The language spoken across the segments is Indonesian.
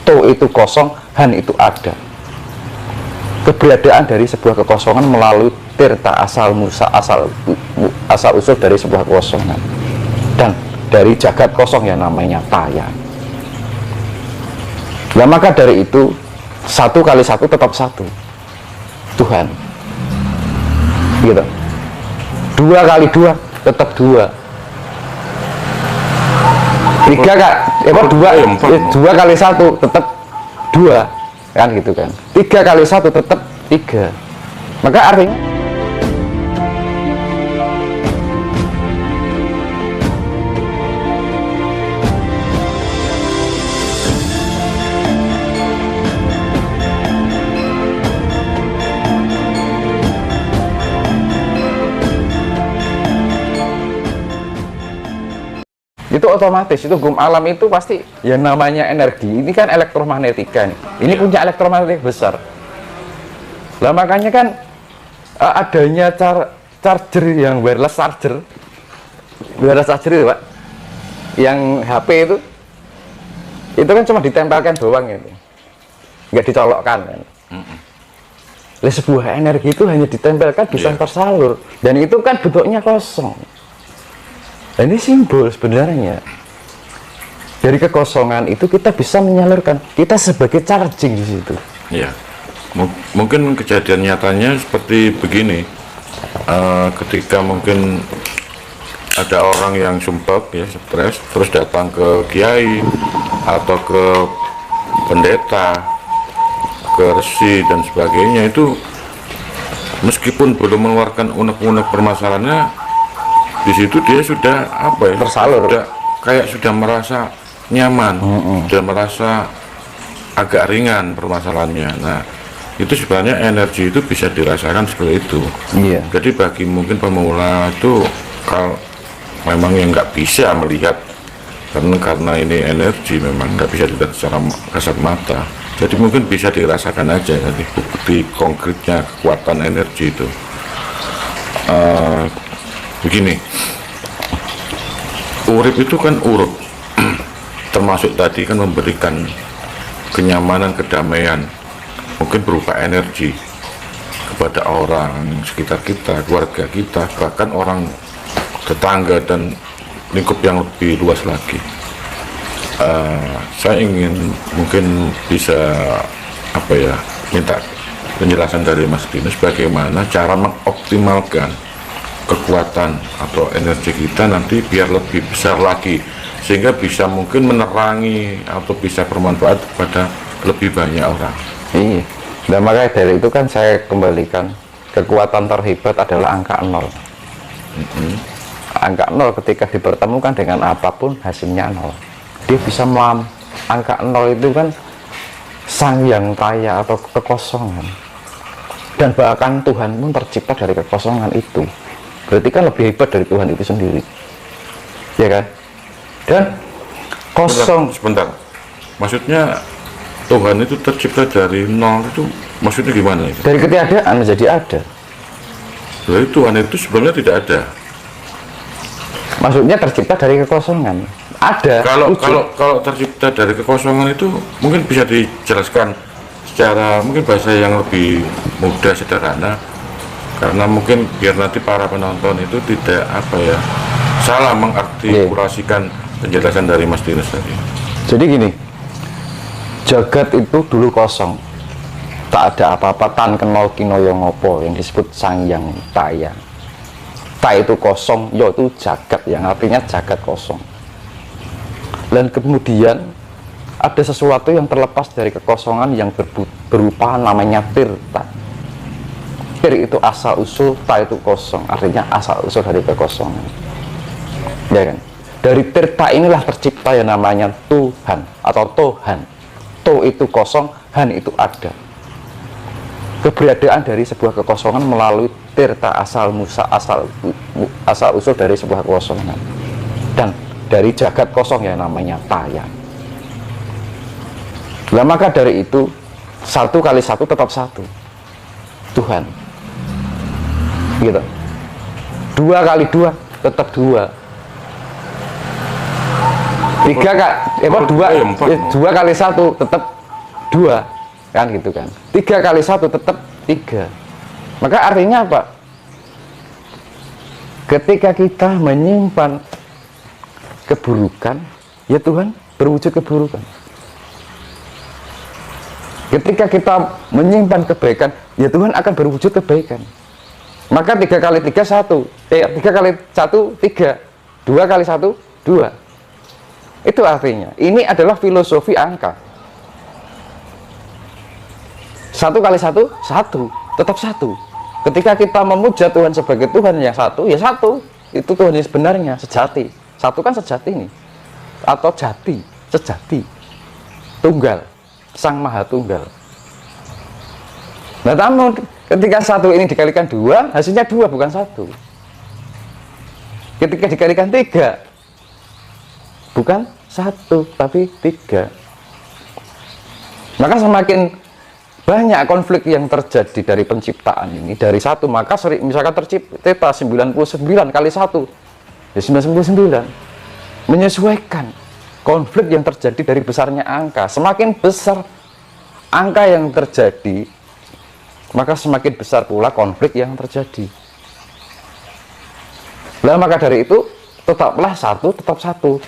To itu kosong, Han itu ada. Keberadaan dari sebuah kekosongan melalui tirta asal usul dari sebuah kekosongan, dan dari jagat kosong yang namanya Taya. Nah, maka dari itu 1 kali 1 tetap 1, Tuhan, gitu. 2 kali 2 tetap 2. 2 kali 1 tetap 2, kan gitu kan. 3 kali 1 tetap 3. Maka artinya itu otomatis, itu hukum alam itu pasti yang namanya energi. Ini kan elektromagnetika nih. Ini punya elektromagnetik besar. Lah makanya kan adanya charger yang wireless charger itu Pak, yang HP itu kan cuma ditempelkan doang gitu, nggak dicolokkan kan. Sebuah energi itu hanya ditempelkan bisa tersalur, dan itu kan bentuknya kosong. Dan ini simbol sebenarnya dari kekosongan itu kita bisa menyalurkan, kita sebagai charging di situ. Iya, mungkin kejadian nyatanya seperti begini. Ketika mungkin ada orang yang sumpek ya, stres, terus datang ke kiai atau ke pendeta, ke resi dan sebagainya, itu meskipun belum mengeluarkan unek-unek permasalahannya, di situ dia sudah tersalur, sudah merasa nyaman, sudah merasa agak ringan permasalahannya. Nah, itu sebenarnya energi itu bisa dirasakan seperti itu. Iya. Jadi bagi mungkin pemula itu, kalau memang yang nggak bisa melihat, karena ini energi memang nggak bisa dilihat secara kasat mata. Jadi mungkin bisa dirasakan aja nanti bukti konkretnya kekuatan energi itu. Begini, urip itu kan urut, termasuk tadi kan memberikan kenyamanan, kedamaian, mungkin berupa energi kepada orang sekitar kita, keluarga kita, bahkan orang tetangga dan lingkup yang lebih luas lagi. Saya ingin mungkin bisa minta penjelasan dari Mas Dinas bagaimana cara mengoptimalkan kekuatan atau energi kita nanti biar lebih besar lagi, sehingga bisa mungkin menerangi atau bisa bermanfaat kepada lebih banyak orang. Iya. Dan makanya dari itu kan saya kembalikan, kekuatan terhebat adalah angka 0. Angka 0 ketika dipertemukan dengan apapun hasilnya 0. Dia bisa angka 0 itu kan sang yang Taya atau kekosongan, dan bahkan Tuhan pun tercipta dari kekosongan itu. Berarti kan lebih hebat dari Tuhan itu sendiri, ya kan? Dan kosong. Sebentar. Maksudnya Tuhan itu tercipta dari 0 itu maksudnya gimana itu? Dari ketiadaan menjadi ada. Jadi Tuhan itu sebenarnya tidak ada. Maksudnya tercipta dari kekosongan. Ada. Kalau tercipta dari kekosongan itu mungkin bisa dijelaskan secara mungkin bahasa yang lebih mudah, sederhana. Karena mungkin biar nanti para penonton itu tidak salah mengartikulasikan penjelasan dari Mas Dinas tadi. Jadi gini, jagat itu dulu kosong, tak ada apa-apa, tan kenal kinoyo ngopo, yang disebut sang yang Taya. Ta itu kosong, yo itu jagat, yang artinya jagat kosong. Dan kemudian ada sesuatu yang terlepas dari kekosongan yang berupa namanya tirta. Itu asal usul, Ta itu kosong, artinya asal usul dari kekosongan, ya kan? Dari tirta inilah tercipta yang namanya Tuhan atau Tohan. To itu kosong, Han itu ada. Keberadaan dari sebuah kekosongan melalui tirta asal usul dari sebuah kekosongan, dan dari jagat kosong yang namanya Taya. Nah, maka dari itu 1 kali 1 tetap 1, Tuhan, gitu. 2 kali 2 tetap 2. 2 kali 1 tetap 2 kan gitu kan. 3 kali 1 tetap 3. Maka artinya apa? Ketika kita menyimpan keburukan, ya Tuhan berwujud keburukan. Ketika kita menyimpan kebaikan, ya Tuhan akan berwujud kebaikan. Maka 3 kali 3 1, 3 kali 1 3, 2 kali 1 2. Itu artinya ini adalah filosofi angka. 1 kali 1 1, tetap 1. Ketika kita memuja Tuhan sebagai Tuhan yang satu, ya satu. Itu Tuhan yang sebenarnya, sejati. Satu kan sejati nih. Atau jati, sejati. Tunggal, Sang Maha Tunggal. Nah, namun ketika 1 ini dikalikan 2, hasilnya 2 bukan 1. Ketika dikalikan 3, bukan 1 tapi 3. Maka semakin banyak konflik yang terjadi dari penciptaan ini dari 1, maka misalkan tercipta 99 kali 1 ya 99, menyesuaikan konflik yang terjadi dari besarnya angka. Semakin besar angka yang terjadi, maka semakin besar pula konflik yang terjadi. Nah, maka dari itu tetaplah 1 tetap 1.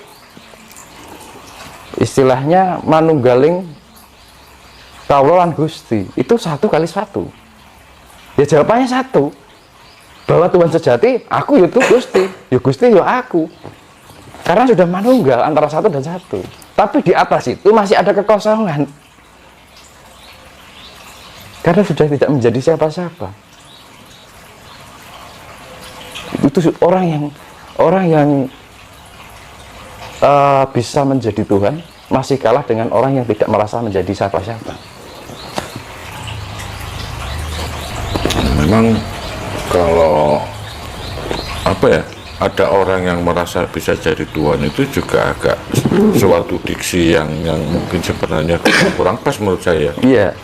Istilahnya manunggaling Kaulolan Gusti, itu 1 kali 1. Ya jawabannya 1. Bahwa Tuhan sejati, aku itu Gusti, ya Gusti ya aku. Karena sudah manunggal antara 1 dan 1. Tapi di atas itu masih ada kekosongan. Karena sudah tidak menjadi siapa-siapa. Itu orang yang bisa menjadi Tuhan masih kalah dengan orang yang tidak merasa menjadi siapa-siapa. Memang kalau apa ya, ada orang yang merasa bisa jadi Tuhan itu juga agak suatu diksi yang mungkin sebenarnya kurang pas menurut saya. Iya.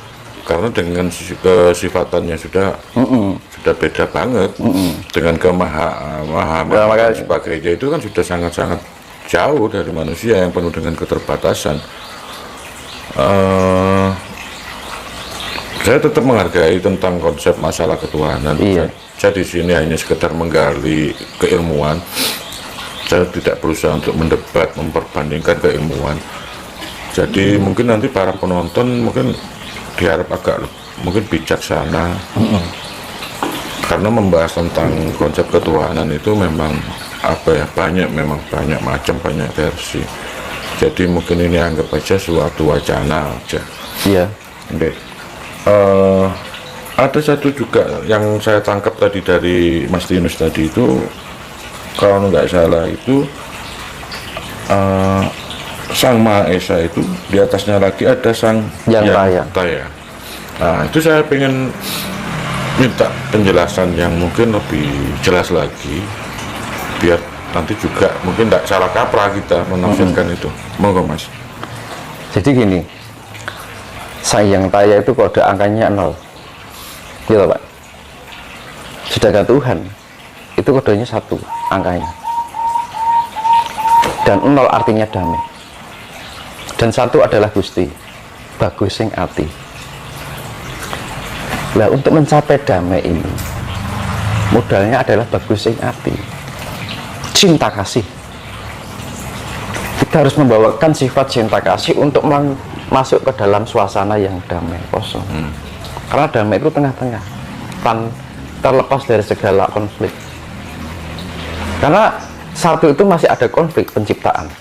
Karena dengan kesifatannya sudah beda banget dengan kemahaman sebagainya, itu kan sudah sangat-sangat jauh dari manusia yang penuh dengan keterbatasan. Saya tetap menghargai tentang konsep masalah ketuhanan. Iya. Saya di sini hanya sekedar menggali keilmuan. Saya tidak berusaha untuk mendebat, memperbandingkan keilmuan. Jadi mungkin nanti para penonton mungkin diharap agak mungkin bijaksana. Karena membahas tentang konsep ketuhanan itu memang apa ya, memang banyak macam, banyak versi. Jadi mungkin ini anggap aja suatu wacana aja. Iya. Okay. Ada satu juga yang saya tangkap tadi dari Mas Tinus tadi itu, kalau nggak salah itu Sang Maha Esa itu di atasnya lagi ada Sang Yang Taya. Nah, itu saya pengen minta penjelasan yang mungkin lebih jelas lagi, biar nanti juga mungkin tidak salah kaprah kita menafsirkan itu. Monggo Mas. Jadi gini, Sang Yang Taya itu kode angkanya 0, gitu Pak. Sedangkan Tuhan itu kodenya 1 angkanya, dan 0 artinya damai, dan 1 adalah Gusti, bagus sing ati. Nah, untuk mencapai damai ini modalnya adalah bagus sing ati, cinta kasih. Kita harus membawakan sifat cinta kasih untuk masuk ke dalam suasana yang damai, kosong. Karena damai itu tengah-tengah, terlepas dari segala konflik. Karena 1 itu masih ada konflik penciptaan,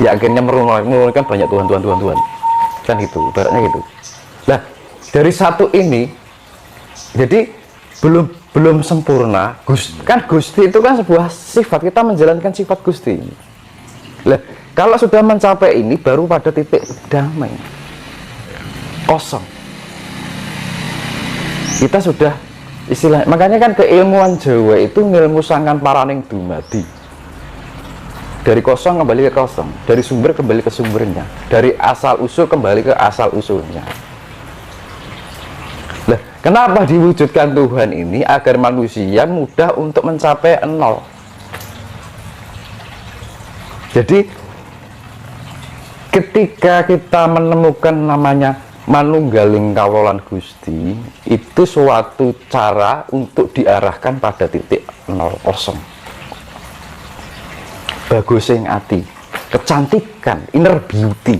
ya akhirnya menurunkan banyak Tuhan kan gitu, ibaratnya gitu. Nah, dari 1 ini jadi belum sempurna. Gusti itu kan sebuah sifat, kita menjalankan sifat Gusti. Nah, kalau sudah mencapai ini baru pada titik damai, kosong. Kita sudah istilah, makanya kan keilmuan Jawa itu ngilmu sangkan paraning dumadi. Dari kosong kembali ke kosong, dari sumber kembali ke sumbernya, dari asal usul kembali ke asal usulnya. Nah, kenapa diwujudkan Tuhan ini? Agar manusia mudah untuk mencapai 0. Jadi ketika kita menemukan namanya manunggaling kawulan Gusti, itu suatu cara untuk diarahkan pada titik 0 kosong. Bagusing ati, kecantikan, inner beauty.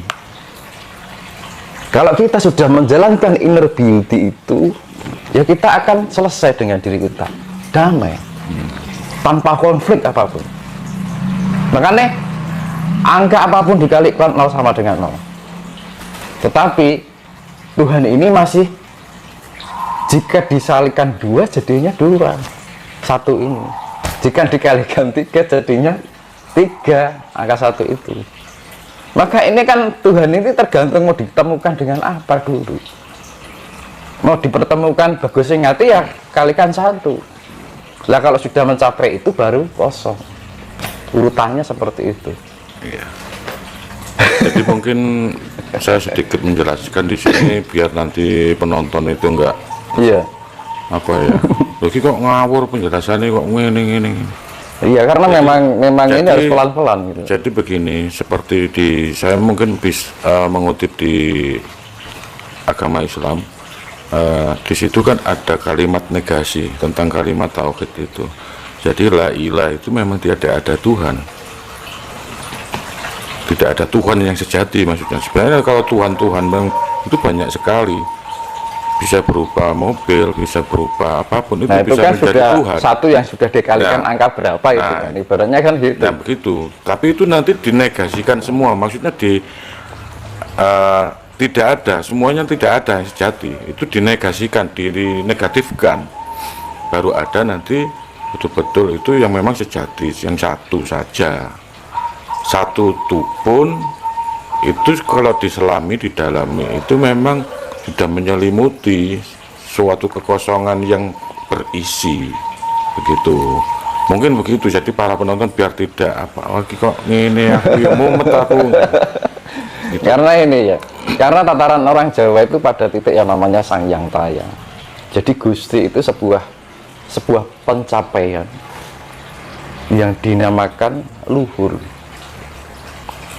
Kalau kita sudah menjalankan inner beauty itu, ya kita akan selesai dengan diri kita, damai, tanpa konflik apapun. Makanya angka apapun dikalikan 0 sama dengan 0. Tetapi Tuhan ini masih, jika disalikan 2 jadinya 2, 1 ini. Jika dikalikan 3 jadinya 3, angka 1 itu. Maka ini kan Tuhan ini tergantung mau ditemukan dengan apa dulu. Mau dipertemukan bagusing hati ya kalikan 1. Lah kalau sudah mencapai itu baru kosong. Urutannya seperti itu. Iya. Jadi mungkin saya sedikit menjelaskan di sini biar nanti penonton itu enggak Iya. apa ya. Lagi kok ngawur penjelasannya kok ngene. Iya, karena Jadi- memang ini jadi- harus pelan-pelan gitu. Jadi begini, seperti saya mungkin bisa mengutip di agama Islam, di situ kan ada kalimat negasi tentang kalimat tauhid itu. Jadi la ilah itu memang tidak ada Tuhan, tidak ada Tuhan yang sejati maksudnya. Sebenarnya kalau Tuhan memang itu banyak sekali, bisa berupa mobil, bisa berupa apapun, itu Nah itu bisa kan menjadi sudah Tuhan. 1 yang sudah dikalikan Nah, angka berapa itu nah, kan, ibaratnya kan gitu. Nah begitu, tapi itu nanti dinegasikan semua, maksudnya tidak ada, semuanya tidak ada yang sejati, itu dinegasikan, dinegatifkan, baru ada nanti betul-betul itu yang memang sejati, yang satu saja, satu itu pun itu kalau diselami di dalamnya itu memang sudah menyelimuti suatu kekosongan yang berisi, begitu. Mungkin begitu, jadi para penonton biar tidak apa lagi kok ini aku yang mumet aku gitu. Karena ini ya, karena tataran orang Jawa itu pada titik yang namanya Sang Hyang Tayang. Jadi Gusti itu sebuah pencapaian yang dinamakan luhur.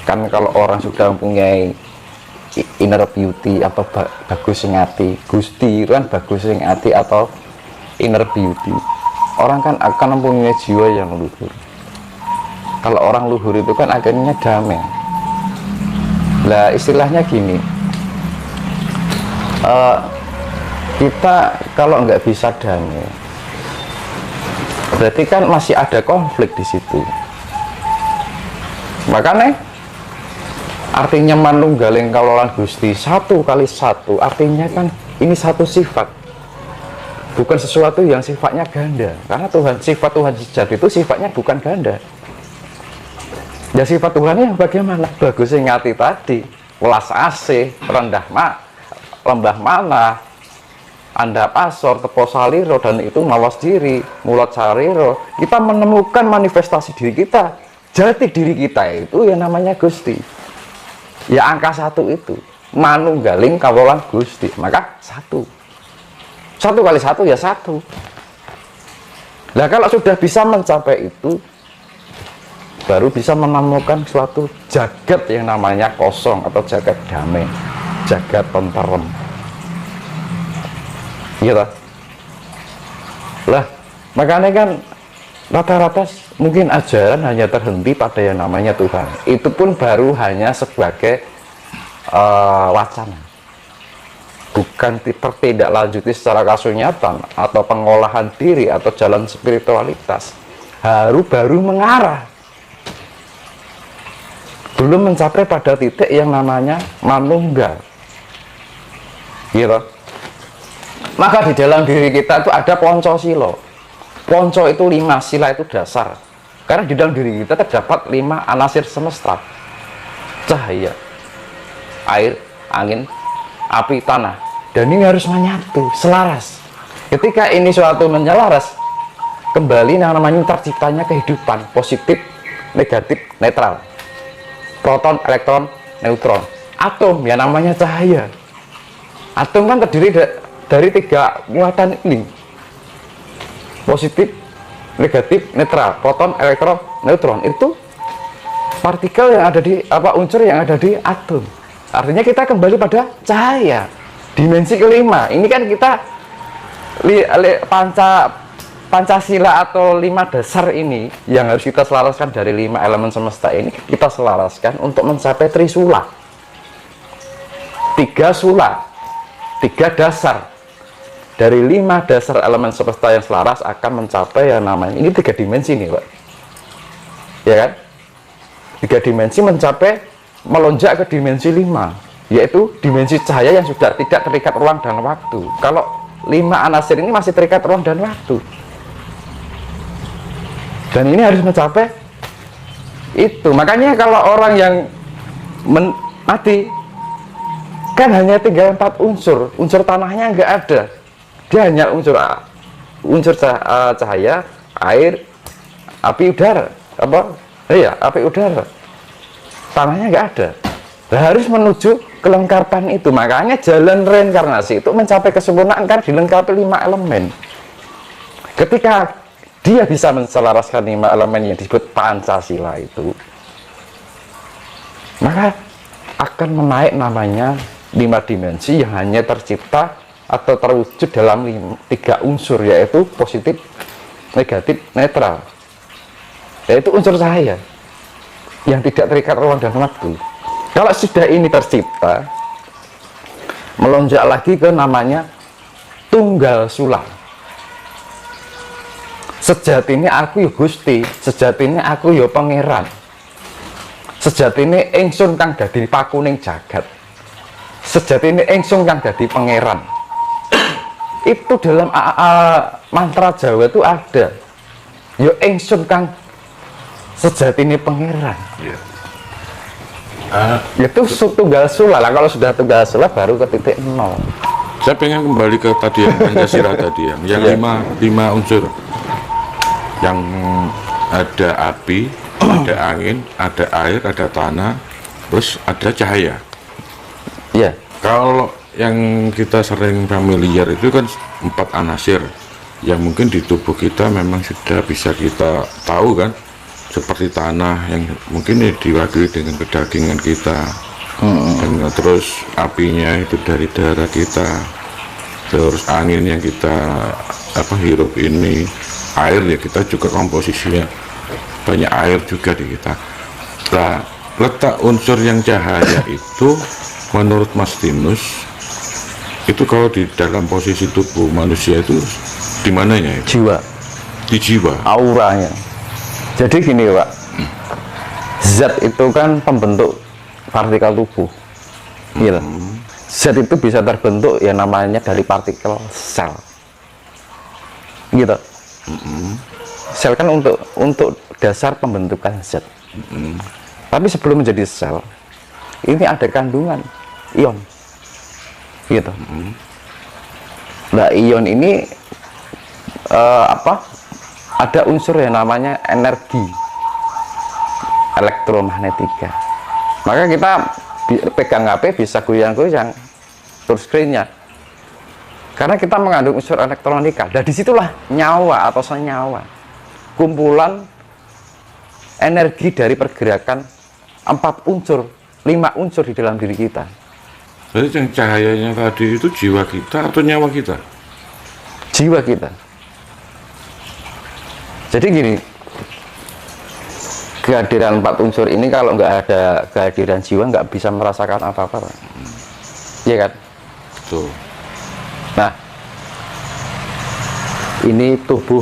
Kan kalau orang sudah mempunyai inner beauty atau bagus sing ati, Gusti itu kan bagus sing ati atau inner beauty, orang kan akan mempunyai jiwa yang luhur. Kalau orang luhur itu kan akhirnya damai. Lah istilahnya gini, kita kalau nggak bisa damai, berarti kan masih ada konflik di situ. Makanya artinya manunggaling kawulan Gusti 1 kali 1 artinya kan ini satu sifat, bukan sesuatu yang sifatnya ganda, karena sifat Tuhan sejati itu sifatnya bukan ganda. Ya sifat Tuhan yang bagaimana? Bagus ngati tadi, welas asih, lembah mana, andap asor, tepo saliro, dan itu mawas diri, mulat sariro. Kita menemukan manifestasi diri kita, jati diri kita itu yang namanya Gusti. Ya angka 1 itu, manunggaling kawulan Gusti, maka 1. 1 kali 1 ya 1. Nah kalau sudah bisa mencapai itu, baru bisa menemukan suatu jagat yang namanya kosong atau jagat damai, jagat tentrem. Gitu. Lah, makanya kan rata-rata mungkin ajaran hanya terhenti pada yang namanya Tuhan. Itu pun baru hanya sebagai wacana. Bukan tertindaklanjuti secara kasunyatan atau pengolahan diri atau jalan spiritualitas. Baru mengarah, belum mencapai pada titik yang namanya manunggal, gitu. Maka di dalam diri kita itu ada Poncosilo. Ponco itu 5, sila itu dasar. Karena di dalam diri kita terdapat 5 anasir semesta: cahaya, air, angin, api, tanah. Dan ini harus menyatu, selaras. Ketika ini suatu menyelaras, kembali yang namanya terciptanya kehidupan, positif, negatif, netral. Proton, elektron, neutron. Atom yang namanya cahaya. Atom kan terdiri dari 3 muatan ini: positif, negatif, netral. Proton, elektron, neutron. Itu partikel yang ada di unsur yang ada di atom. Artinya kita kembali pada cahaya. Dimensi kelima. Ini kan kita Pancasila atau 5 dasar ini yang harus kita selaraskan dari 5 elemen semesta ini, kita selaraskan untuk mencapai trisula. 3 sula, 3 dasar. Dari 5 dasar elemen semesta yang selaras akan mencapai yang namanya, ini 3 dimensi nih Pak, ya kan? 3 dimensi melonjak ke dimensi 5, yaitu dimensi cahaya yang sudah tidak terikat ruang dan waktu. Kalau 5 anasir ini masih terikat ruang dan waktu, dan ini harus mencapai itu. Makanya kalau orang yang mati kan hanya tinggal 4 unsur, unsur tanahnya nggak ada, dia hanya unsur cahaya, air, api, udara, api, udara, tanahnya nggak ada. Nah, harus menuju kelengkapan itu. Makanya jalan reinkarnasi itu mencapai kesempurnaan kan dilengkapi 5 elemen. Ketika dia bisa menselaraskan 5 elemen yang disebut Pancasila itu, maka akan menaik namanya 5 dimensi yang hanya tercipta atau terwujud dalam 3 unsur, yaitu positif, negatif, netral, yaitu unsur cahaya yang tidak terikat ruang dan waktu. Kalau sudah ini tercipta, melonjak lagi ke namanya tunggal sula. Sejatine aku ya Gusti, sejatine aku ya pangeran, sejatine ingsun kang dadi pakuning jagat, sejatine ingsun kang dadi pangeran. Itu dalam mantra Jawa itu ada, ya ingsun kang sejatine pangeran. Itu tunggal sula lah. Kalau sudah tunggal sula baru ke titik 0. Saya pengen kembali ke tadi yang Pancasila tadi yang 5 unsur. Yang ada api, ada angin, ada air, ada tanah, terus ada cahaya. Iya. Kalau yang kita sering familiar itu kan 4 anasir yang mungkin di tubuh kita memang sudah bisa kita tahu kan, seperti tanah yang mungkin diwakili dengan kedagingan kita, dan terus apinya itu dari darah kita, terus angin yang kita hirup ini, air ya kita juga komposisinya banyak air juga di kita. Nah, letak unsur yang cahaya itu menurut Mas Tinus itu kalau di dalam posisi tubuh manusia itu di mananya ya? Jiwa. Di jiwa. Auranya. Jadi gini Pak, zat itu kan pembentuk partikel tubuh, gitu. Zat itu bisa terbentuk ya namanya dari partikel sel, gitu. Sel kan untuk dasar pembentukan zat. Tapi sebelum menjadi sel, ini ada kandungan ion, gitu. Nah, ion ini ada unsur yang namanya energi elektromagnetika. Maka kita pegang HP bisa goyang-goyang touch screen-nya, karena kita mengandung unsur elektronika. Dan disitulah nyawa atau senyawa, kumpulan energi dari pergerakan 4 unsur, 5 unsur di dalam diri kita. Jadi yang cahayanya tadi itu jiwa kita atau nyawa kita? Jiwa kita. Jadi gini, kehadiran 4 unsur ini kalau nggak ada kehadiran jiwa nggak bisa merasakan apa-apa, iya kan? Tuh. Nah, ini tubuh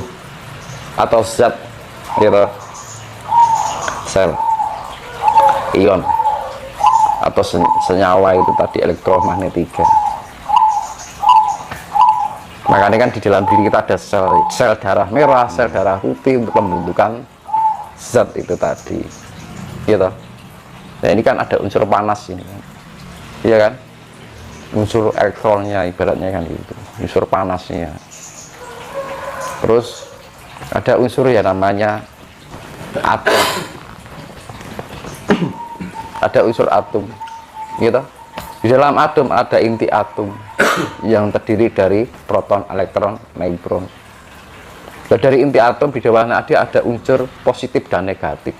atau zat, gitu, sel, ion atau senyawa itu tadi elektromagnetika. Makanya kan di dalam diri kita ada sel darah merah, sel darah putih untuk pembentukan zat itu tadi, gitu. Nah, ini kan ada unsur panas ini kan, iya kan? Unsur elektronnya ibaratnya kan gitu, unsur panasnya. Terus ada unsur yang namanya atom. Ada unsur atom, gitu. Di dalam atom ada inti atom yang terdiri dari proton, elektron, neutron. Dan dari inti atom di bawah nadi ada unsur positif dan negatif.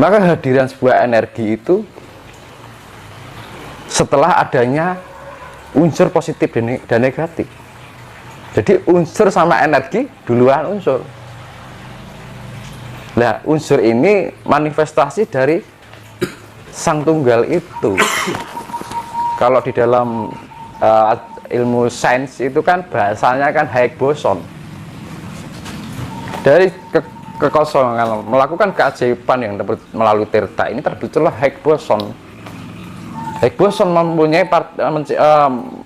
Maka kehadiran sebuah energi itu setelah adanya unsur positif dan negatif. Jadi unsur sama energi duluan unsur. Nah, unsur ini manifestasi dari sang tunggal itu. Kalau di dalam ilmu sains itu kan bahasanya kan Higgs boson. Dari kekosongan melakukan keajaiban yang melalui Tirta ini terbentuklah Higgs boson. Higgs boson mempunyai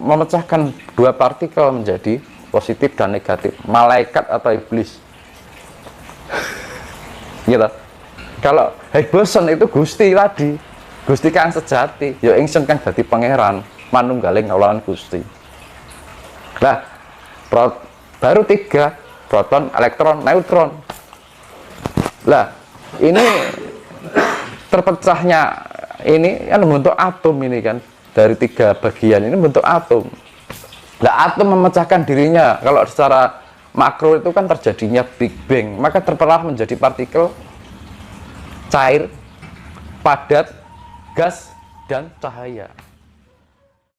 memecahkan dua partikel menjadi positif dan negatif, malaikat atau iblis. Gitu. Kalau Higgs boson itu Gusti tadi, Gusti kang sejati, ya ingsun kang dadi pangeran, manunggaling kawulan Gusti. Nah, baru 3 proton, elektron, neutron. Lah, ini terpecahnya ini kan membentuk atom ini kan, dari 3 bagian ini membentuk atom. Nah, atom memecahkan dirinya. Kalau secara makro itu kan terjadinya Big Bang, maka terbelah menjadi partikel cair, padat, gas, dan cahaya.